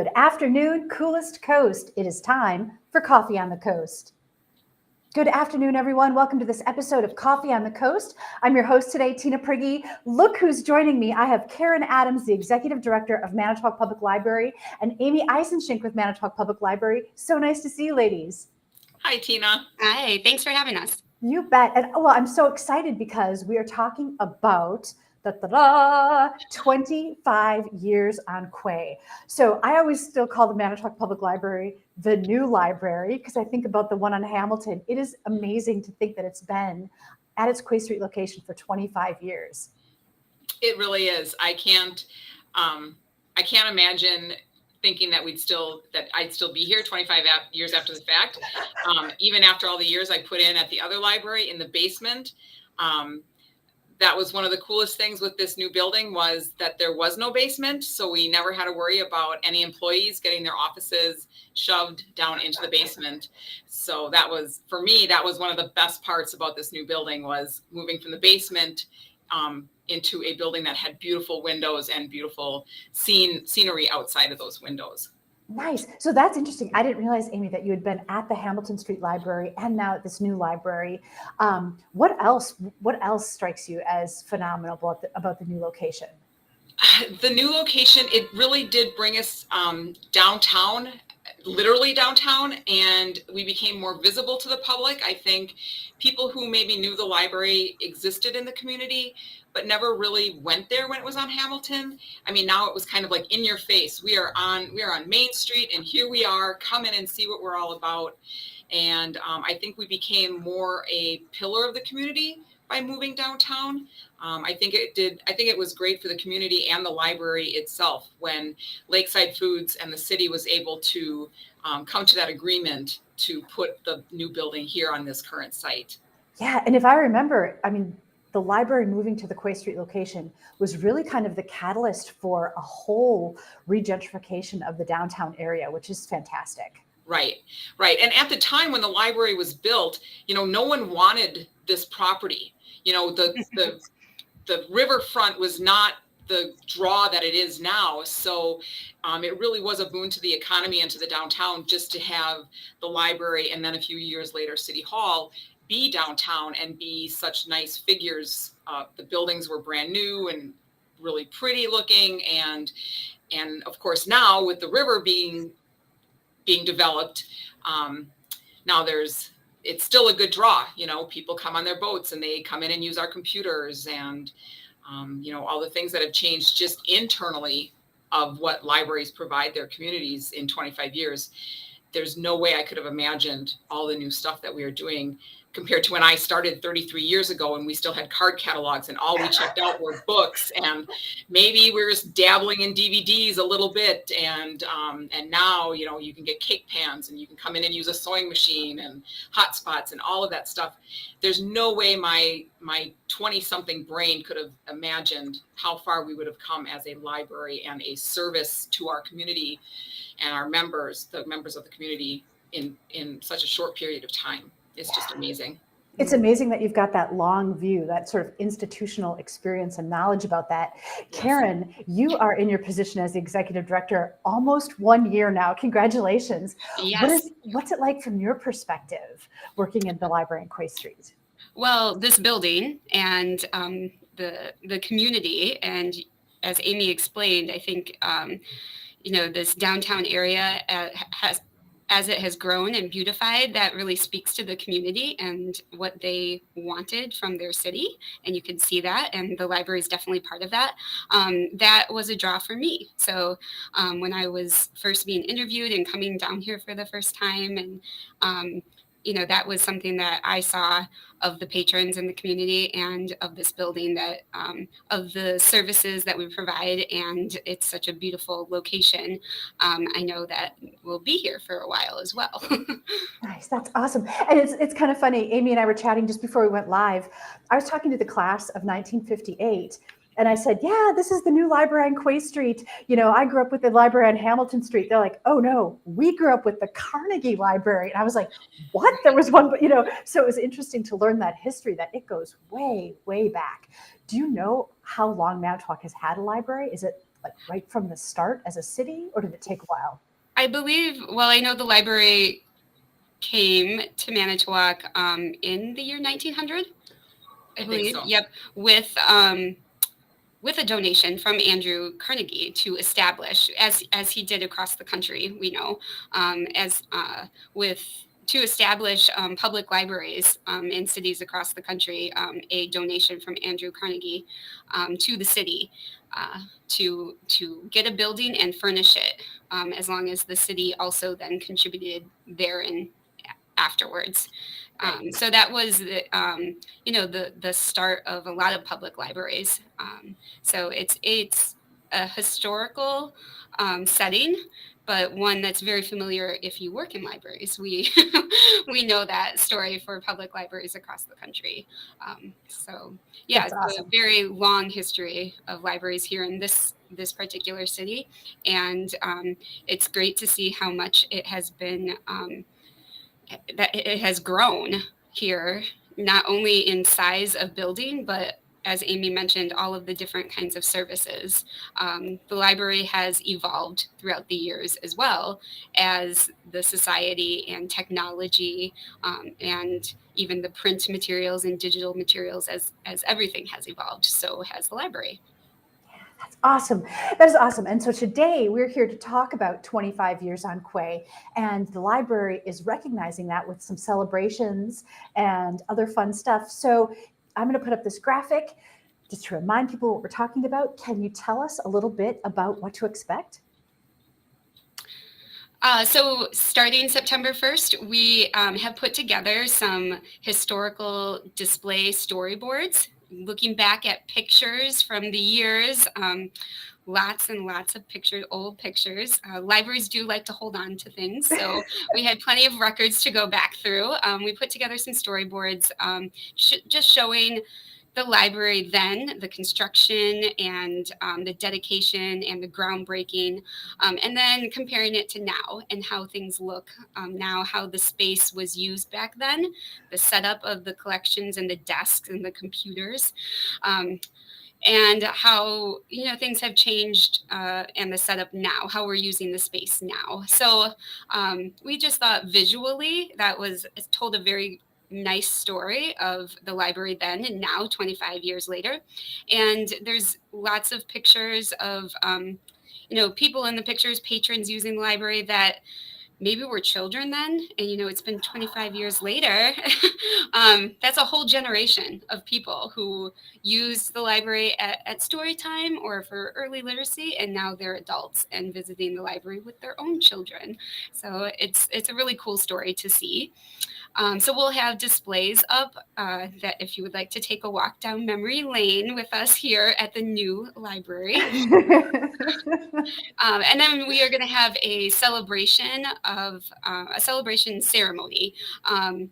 Good afternoon, coolest coast. It is time for Coffee on the Coast. Good afternoon, everyone. Welcome to this episode of Coffee on the Coast. I'm your host today, Tina Prigge. Look who's joining me. I have Karin Adams, the Executive Director of Manitowoc Public Library, and Amy Eisenschink with Manitowoc Public Library. So nice to see you, ladies. Hi, Tina. Hi, thanks for having us. You bet. And I'm so excited because we are talking about 25 years on Quay. So I always still call the Manitowoc Public Library the new library because I think about the one on Hamilton. It is amazing to think that it's been at its Quay Street location for 25 years. It really is. I can't imagine thinking that I'd still be here 25 years after the fact. Even after all the years I put in at the other library in the basement. That was one of the coolest things with this new building was that there was no basement. So we never had to worry about any employees getting their offices shoved down into the basement. So that was, for me, that was one of the best parts about this new building was moving from the basement into a building that had beautiful windows and beautiful scenery outside of those windows. Nice. So that's interesting. I didn't realize, Amy, that you had been at the Hamilton Street Library and now at this new library. What else strikes you as phenomenal about the new location? The new location, it really did bring us downtown, literally downtown, and we became more visible to the public. I think people who maybe knew the library existed in the community but never really went there when it was on Hamilton. I mean, now it was kind of like in your face. We are on Main Street, and here we are. Come in and see what we're all about. And I think we became more a pillar of the community by moving downtown. I think it was great for the community and the library itself when Lakeside Foods and the city was able to come to that agreement to put the new building here on this current site. Yeah, and if I remember, the library moving to the Quay Street location was really kind of the catalyst for a whole regentrification of the downtown area, which is fantastic. Right. And at the time when the library was built, no one wanted this property. The riverfront was not the draw that it is now. So it really was a boon to the economy and to the downtown just to have the library and then a few years later, City Hall be downtown and be such nice figures. The buildings were brand new and really pretty looking. And of course, now with the river being developed, now it's still a good draw. People come on their boats and they come in and use our computers and, all the things that have changed just internally of what libraries provide their communities in 25 years. There's no way I could have imagined all the new stuff that we are doing compared to when I started 33 years ago and we still had card catalogs and all we checked out were books and maybe we were just dabbling in DVDs a little bit. And now, you can get cake pans and you can come in and use a sewing machine and hotspots and all of that stuff. There's no way my 20-something brain could have imagined how far we would have come as a library and a service to our community and our members, the members of the community in such a short period of time. It's just amazing. It's amazing that you've got that long view, that sort of institutional experience and knowledge about that. Yes. Karin, you are in your position as the executive director almost 1 year now. Congratulations. Yes. What's it like from your perspective working in the library in Quay Street? Well, this building and the community, and as Amy explained, I think this downtown area as it has grown and beautified, that really speaks to the community and what they wanted from their city. And you can see that, and the library is definitely part of that. That was a draw for me. So when I was first being interviewed and coming down here for the first time, and that was something that I saw of the patrons in the community and of this building, that of the services that we provide, and it's such a beautiful location. I know that we'll be here for a while as well. Nice, that's awesome. And it's kind of funny, Amy and I were chatting just before we went live. I was talking to the class of 1958, and I said, yeah, this is the new library on Quay Street. I grew up with the library on Hamilton Street. They're like, oh no, we grew up with the Carnegie Library. And I was like, what? There was one, but so it was interesting to learn that history, that it goes way, way back. Do you know how long Manitowoc has had a library? Is it like right from the start as a city, or did it take a while? I believe, well, I know the library came to Manitowoc in the year 1900, I believe. So. Yep, with a donation from Andrew Carnegie to establish, as he did across the country, we know, to establish public libraries in cities across the country, a donation from Andrew Carnegie to the city to get a building and furnish it, as long as the city also then contributed therein afterwards. So that was the start of a lot of public libraries. So it's a historical setting, but one that's very familiar if you work in libraries. We we know that story for public libraries across the country. So yeah, That's it's awesome. a very long history of libraries here in this particular city, and it's great to see how much it has been. That it has grown here, not only in size of building, but as Amy mentioned, all of the different kinds of services. The library has evolved throughout the years as well as the society and technology, and even the print materials and digital materials, as everything has evolved, so has the library. That's awesome. That is awesome. And so today we're here to talk about 25 years on Quay, and the library is recognizing that with some celebrations and other fun stuff. So I'm going to put up this graphic just to remind people what we're talking about. Can you tell us a little bit about what to expect? So starting September 1st, we have put together some historical display storyboards, looking back at pictures from the years, lots and lots of pictures, old pictures. Libraries do like to hold on to things, so we had plenty of records to go back through. We put together some storyboards just showing the library then, the construction and the dedication and the groundbreaking, and then comparing it to now and how things look now, how the space was used back then, the setup of the collections and the desks and the computers, and how things have changed, and the setup now, how we're using the space now. So we just thought visually that it told a very nice story of the library then and now, 25 years later. And there's lots of pictures of people in the pictures, patrons using the library that maybe were children then, and it's been 25 years later. That's a whole generation of people who used the library at story time or for early literacy, and now they're adults and visiting the library with their own children. So it's a really cool story to see. So we'll have displays up that if you would like to take a walk down memory lane with us here at the new library. And then we are going to have a celebration ceremony on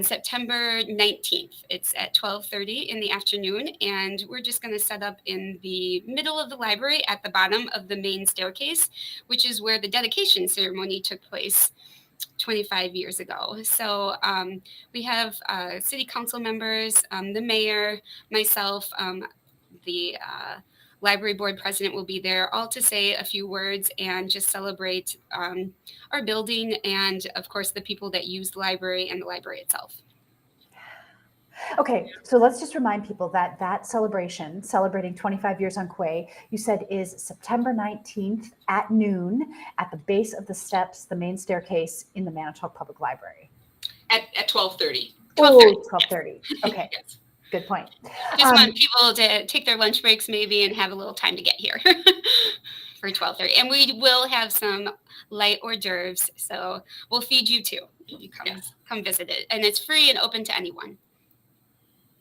September 19th. It's at 12:30 in the afternoon, and we're just going to set up in the middle of the library at the bottom of the main staircase, which is where the dedication ceremony took place 25 years ago. So we have city council members, the mayor, myself, the library board president will be there, all to say a few words and just celebrate our building and, of course, the people that use the library and the library itself. Okay, so let's just remind people that celebration, celebrating 25 years on Quay, you said is September 19th at noon at the base of the steps, the main staircase in the Manitowoc Public Library. At 12:30. Oh, 12:30. Okay, Yes. Good point. Just want people to take their lunch breaks maybe and have a little time to get here for 12:30. And we will have some light hors d'oeuvres, so we'll feed you too. You come visit it, and it's free and open to anyone.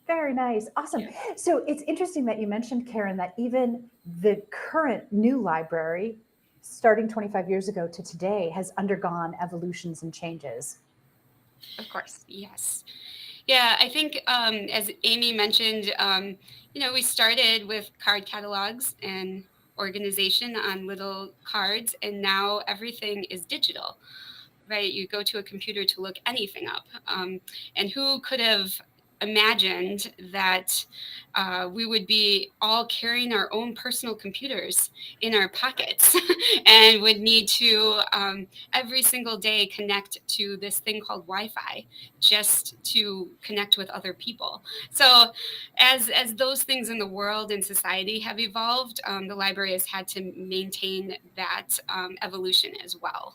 Very nice. Awesome. Yeah. So it's interesting that you mentioned, Karin, that even the current new library, starting 25 years ago to today, has undergone evolutions and changes. Of course. Yes. Yeah, I think as Amy mentioned, we started with card catalogs and organization on little cards, and now everything is digital, right? You go to a computer to look anything up. And who could have imagined that we would be all carrying our own personal computers in our pockets and would need to every single day connect to this thing called Wi-Fi just to connect with other people. So as those things in the world and society have evolved, the library has had to maintain that evolution as well.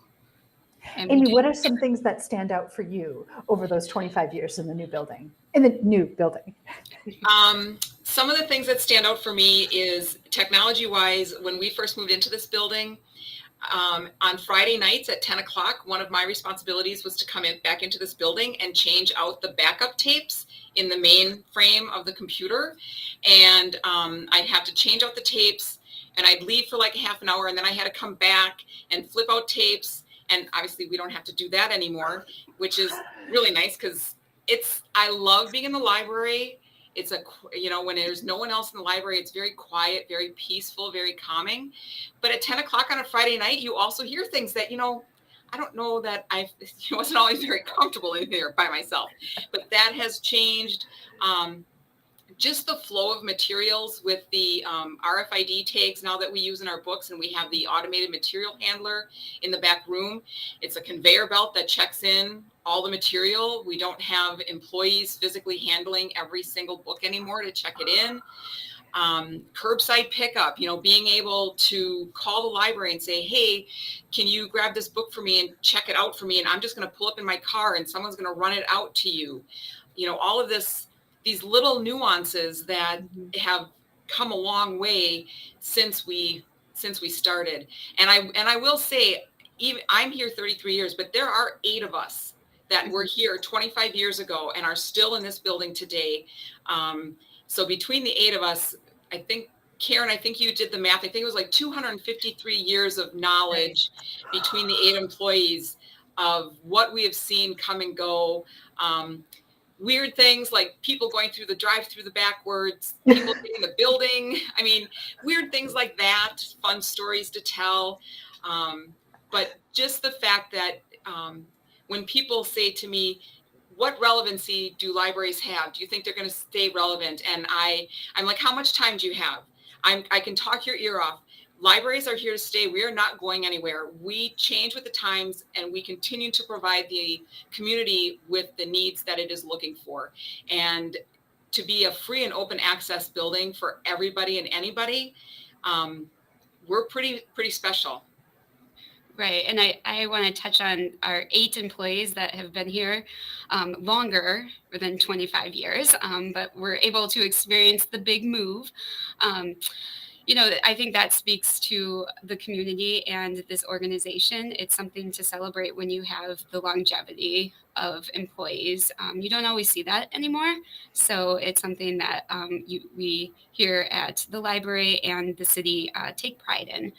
And Amy, what are some things that stand out for you over those 25 years in the new building? Some of the things that stand out for me is technology-wise, when we first moved into this building, on Friday nights at 10 o'clock, one of my responsibilities was to come back into this building and change out the backup tapes in the main frame of the computer. And I'd have to change out the tapes, and I'd leave for like half an hour, and then I had to come back and flip out tapes. And obviously we don't have to do that anymore, which is really nice because I love being in the library. It's when there's no one else in the library, it's very quiet, very peaceful, very calming. But at 10 o'clock on a Friday night, you also hear things that, I don't know that I wasn't always very comfortable in there by myself, but that has changed. Just the flow of materials with the RFID tags now that we use in our books, and we have the automated material handler in the back room. It's a conveyor belt that checks in all the material. We don't have employees physically handling every single book anymore to check it in. Curbside pickup, being able to call the library and say, hey, can you grab this book for me and check it out for me? And I'm just going to pull up in my car and someone's going to run it out to you. All of these little nuances that have come a long way since we started. And I will say, even I'm here 33 years, but there are 8 of us that were here 25 years ago and are still in this building today. So between the 8 of us, I think, Karin, you did the math. I think it was like 253 years of knowledge between the 8 employees of what we have seen come and go. Weird things like people going through the drive-through the backwards, people getting the building. I mean, weird things like that, fun stories to tell. But just the fact that when people say to me, what relevancy do libraries have? Do you think they're going to stay relevant? And I'm like, how much time do you have? I can talk your ear off. Libraries are here to stay. We are not going anywhere. We change with the times, and we continue to provide the community with the needs that it is looking for. And to be a free and open access building for everybody and anybody, we're pretty special. Right. And I want to touch on our 8 employees that have been here longer than 25 years, but we're able to experience the big move. I think that speaks to the community and this organization. It's something to celebrate when you have the longevity of employees. You don't always see that anymore. So it's something that we here at the library and the city take pride in.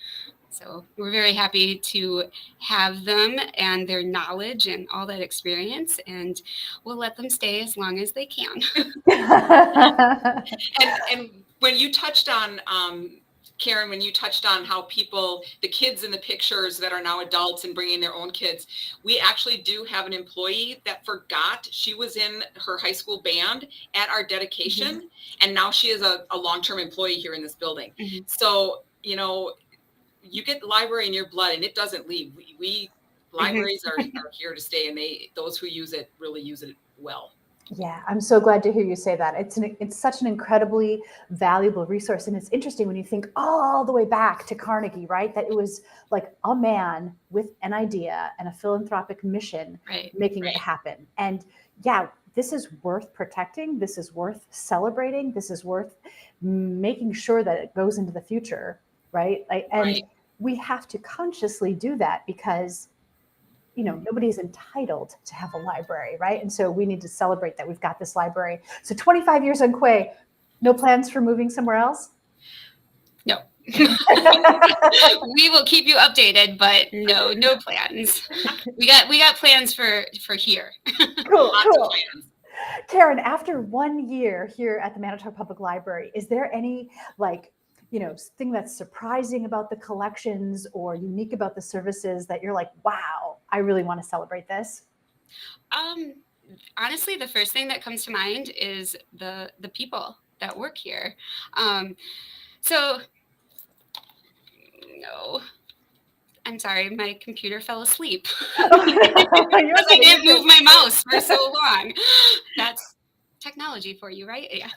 So we're very happy to have them and their knowledge and all that experience, and we'll let them stay as long as they can. And when you touched on, Karin, when you touched on how the kids in the pictures that are now adults and bringing their own kids, we actually do have an employee that forgot she was in her high school band at our dedication, and now she is a long-term employee here in this building. So, you get the library in your blood and it doesn't leave. Libraries are here to stay, and those who use it really use it well. Yeah, I'm so glad to hear you say that. It's such an incredibly valuable resource. And it's interesting when you think all the way back to Carnegie, right? That it was like a man with an idea and a philanthropic mission making it happen. And yeah, this is worth protecting. This is worth celebrating. This is worth making sure that it goes into the future, right? We have to consciously do that because nobody's entitled to have a library, right? And so we need to celebrate that we've got this library. So 25 years on Quay, no plans for moving somewhere else? No. We will keep you updated, but no plans. We got plans for here. Cool. Karin, after 1 year here at the Manitowoc Public Library, is there any thing that's surprising about the collections or unique about the services that you're like, wow, I really want to celebrate this? honestly, the first thing that comes to mind is the people that work here. So, no, I'm sorry, my computer fell asleep because I didn't move my mouse for so long. That's technology for you, right? Yeah.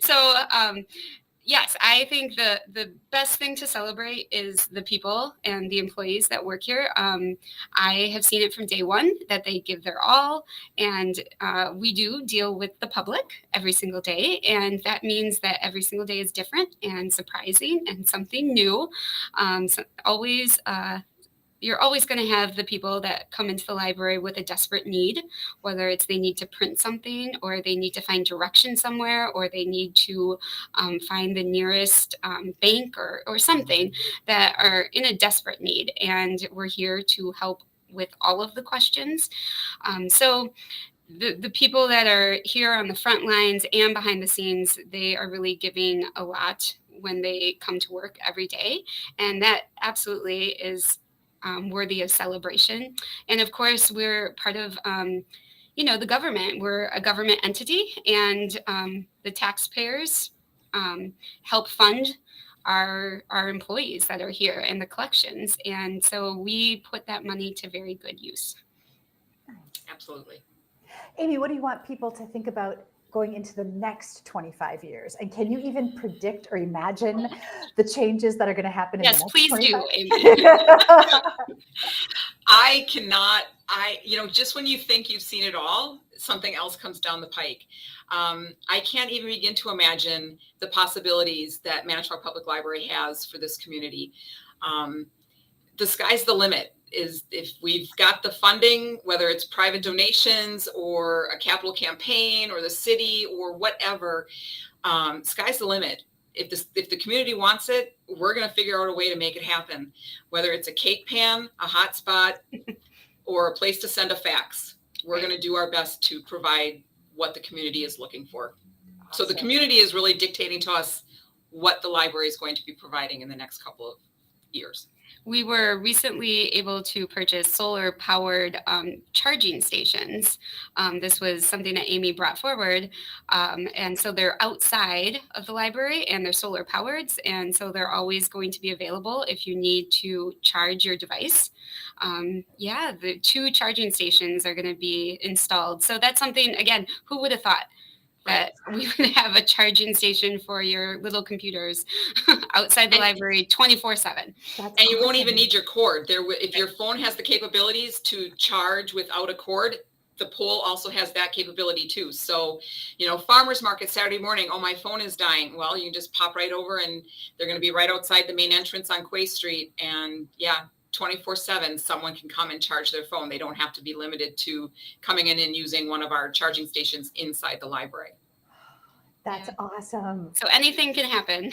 So, yes, I think the best thing to celebrate is the people and the employees that work here. I have seen it from day one that they give their all, and we do deal with the public every single day, and that means that every single day is different and surprising and something new. You're always going to have the people that come into the library with a desperate need, whether it's they need to print something or they need to find direction somewhere or they need to find the nearest bank or something, that are in a desperate need. And we're here to help with all of the questions. So the people that are here on the front lines and behind the scenes, they are really giving a lot when they come to work every day. And that absolutely is worthy of celebration. And of course, we're part of, the government. We're a government entity, and the taxpayers help fund our employees that are here and the collections. And so we put that money to very good use. Absolutely. Amy, what do you want people to think about going into the next 25 years? And can you even predict or imagine the changes that are going to happen in the next 25? Yes, please do, Amy. I cannot, just when you think you've seen it all, something else comes down the pike. I can't even begin to imagine the possibilities that Manitowoc Public Library has for this community. The sky's the limit. Is if we've got the funding, whether it's private donations or a capital campaign or the city or whatever, sky's the limit. If the community wants it, we're going to figure out a way to make it happen, whether it's a cake pan, a hotspot, or a place to send a fax. We're going to do our best to provide what the community is looking for. Awesome. So the community is really dictating to us what the library is going to be providing in the next couple of years. We were recently able to purchase solar-powered charging stations. This was something that Amy brought forward. And so they're outside of the library and they're solar-powered. And so they're always going to be available if you need to charge your device. The 2 charging stations are going to be installed. So that's something, again, who would have thought that we would have a charging station for your little computers outside the library 24/7. And you won't even need your cord. If your phone has the capabilities to charge without a cord, the pole also has that capability too. So, farmers market Saturday morning, oh, my phone is dying. Well, you can just pop right over and they're going to be right outside the main entrance on Quay Street. And 24/7, someone can come and charge their phone. They don't have to be limited to coming in and using one of our charging stations inside the library. That's awesome. So anything can happen.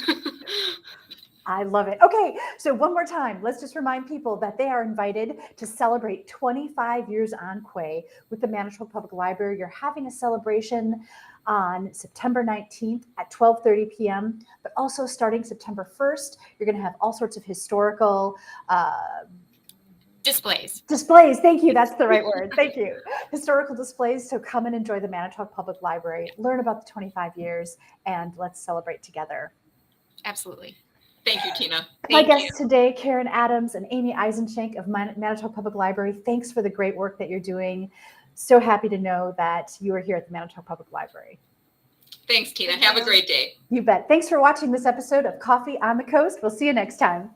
I love it. Okay, so one more time, let's just remind people that they are invited to celebrate 25 years on Quay with the Manitowoc Public Library. You're having a celebration on September 19th at 12:30 p.m., but also starting September 1st, you're going to have all sorts of historical displays. Thank you. That's the right word. Thank you. Historical displays. So come and enjoy the Manitowoc Public Library, learn about the 25 years, and let's celebrate together. Absolutely. Thank you, Tina. My guests today, Karin Adams and Amy Eisenschink of Manitowoc Public Library. Thanks for the great work that you're doing. So happy to know that you are here at the Manitowoc Public Library. Thanks, Tina. Have a great day. You bet. Thanks for watching this episode of Coffee on the Coast. We'll see you next time.